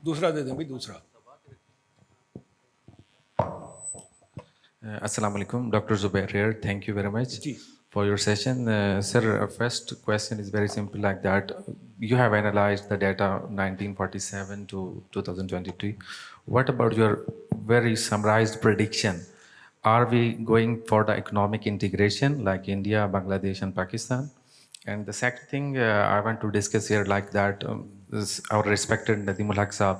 दूसरा दे दें भाई, दूसरा. Assalamu alaikum, Dr. Zubair here. Thank you very much ji. for your session. Sir, first question is very simple like that. You have analyzed the data 1947 to 2023. What about your very summarized prediction? Are we going for the economic integration like India, Bangladesh and Pakistan? And the second thing I want to discuss here like that is our respected Nadimul Haq Saab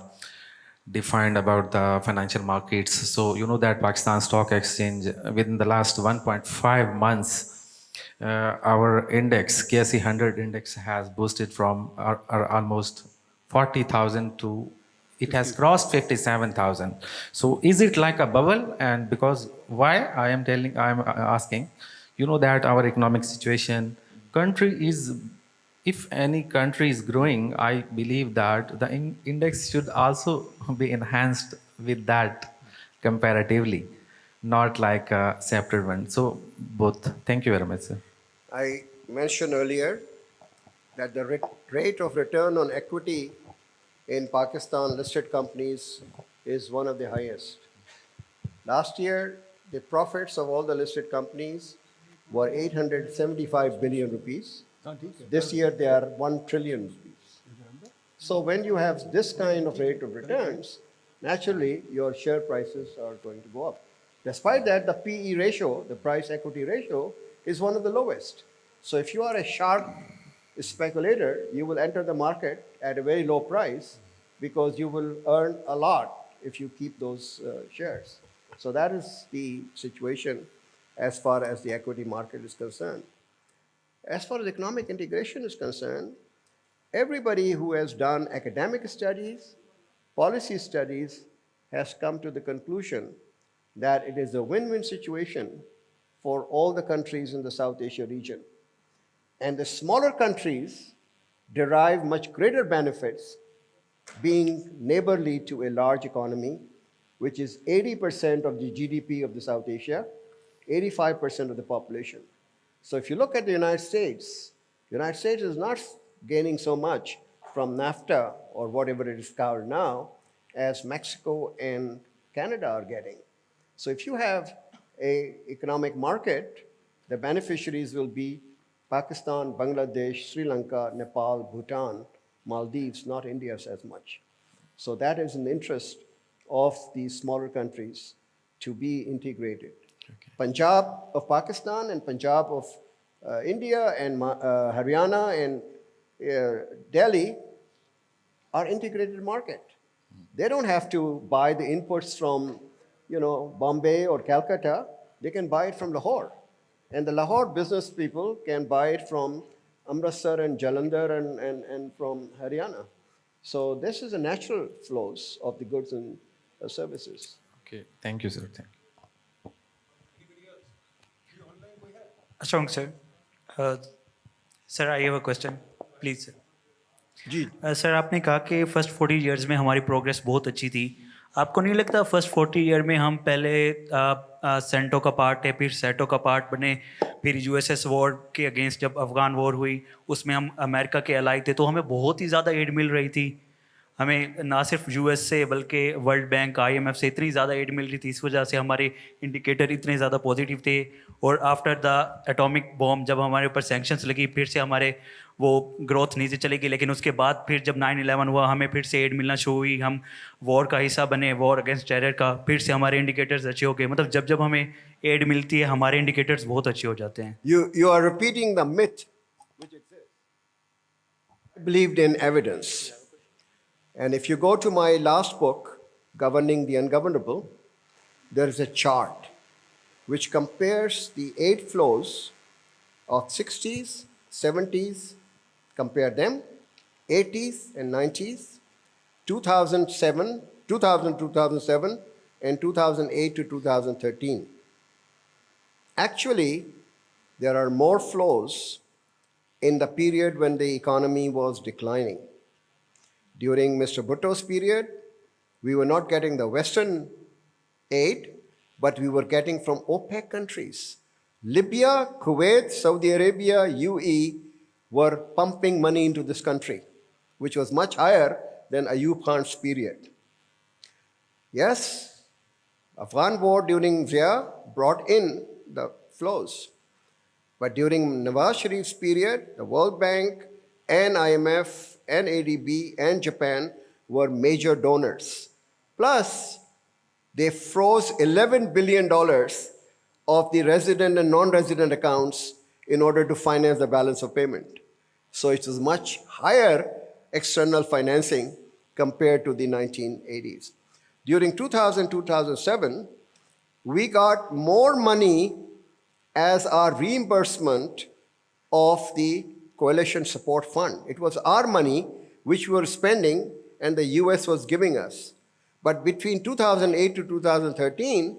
defined about the financial markets. So you know that Pakistan Stock Exchange within the last 1.5 months, our index, KSE 100 index has boosted from almost 40,000 to it has crossed 57,000. So is it like a bubble? And because why I am asking, you know that our economic situation, country is, if any country is growing, I believe that the index should also be enhanced with that comparatively, not like a separate one. So both. Thank you very much, sir. I mentioned earlier that the rate of return on equity in Pakistan listed companies is one of the highest. Last year, the profits of all the listed companies were 875 billion rupees. This year, they are 1 trillion rupees. So when you have this kind of rate of returns, naturally, your share prices are going to go up. Despite that, the PE ratio, the price equity ratio, is one of the lowest. So if you are a sharp speculator, you will enter the market at a very low price because you will earn a lot if you keep those shares. So that is the situation as far as the equity market is concerned. As far as economic integration is concerned, everybody who has done academic studies, policy studies, has come to the conclusion that it is a win-win situation for all the countries in the South Asia region. And the smaller countries derive much greater benefits being neighborly to a large economy, which is 80% of the GDP of the South Asia, 85% of the population. So if you look at the United States is not gaining so much from NAFTA or whatever it is called now as Mexico and Canada are getting. So if you have an economic market, the beneficiaries will be Pakistan, Bangladesh, Sri Lanka, Nepal, Bhutan, Maldives, not India as much. So that is an interest of these smaller countries to be integrated. Okay. Punjab of Pakistan and Punjab of India and Haryana and Delhi are integrated market. They don't have to buy the inputs from, Bombay or Calcutta. They can buy it from Lahore. And the Lahore business people can buy it from Amritsar and Jalandhar and from Haryana. So this is a natural flows of the goods and services. Okay, thank you, sir. Thank you. Ashok, sir. Sir, I have a question. Please, sir. जी sir आपने कहा कि first 40 years में हमारी progress बहुत अच्छी थी. आपको नहीं लगता फर्स्ट 40 ईयर में हम पहले सेंटो का पार्ट है, फिर सेटो का पार्ट बने, फिर यूएसएस वॉर के अगेंस्ट जब अफगान वॉर हुई उसमें हम अमेरिका के अलाई थे, तो हमें बहुत ही ज़्यादा एड मिल रही थी. हमें ना सिर्फ यूएस से बल्कि वर्ल्ड बैंक, आईएमएफ से इतनी ज़्यादा एड मिल रही थी. इस वजह से हमारे इंडिकेटर इतने ज़्यादा पॉजिटिव थे. और आफ्टर द एटॉमिक बॉम्ब जब हमारे ऊपर सैंक्शंस लगी, फिर से हमारे वो ग्रोथ नीचे चली गई. लेकिन उसके बाद फिर जब 9/11 हुआ, हमें फिर से एड मिलना शुरू हुई. हम वॉर का हिस्सा बने, वॉर अगेंस्ट टेरर का, फिर से हमारे इंडिकेटर्स अच्छे हो गए. मतलब जब हमें एड मिलती है हमारे इंडिकेटर्स बहुत अच्छे हो जाते हैं. You are repeating the myth which exists. I believed in evidence. And if you go to my last book, Governing the Ungovernable, there is a chart which compares the aid flows of 60s, 70s, compare them, 80s and 90s, 2007, and 2008 to 2013. Actually, there are more flows in the period when the economy was declining. During Mr. Bhutto's period, we were not getting the Western aid, but we were getting from OPEC countries. Libya, Kuwait, Saudi Arabia, UAE were pumping money into this country, which was much higher than Ayub Khan's period. Yes, Afghan war during Zia brought in the flows. But during Nawaz Sharif's period, the World Bank and IMF and ADB and Japan were major donors. Plus, they froze $11 billion of the resident and non-resident accounts in order to finance the balance of payment. So it was much higher external financing compared to the 1980s. During 2007, we got more money as our reimbursement of the Coalition Support Fund. It was our money which we were spending and the US was giving us. But between 2008 to 2013,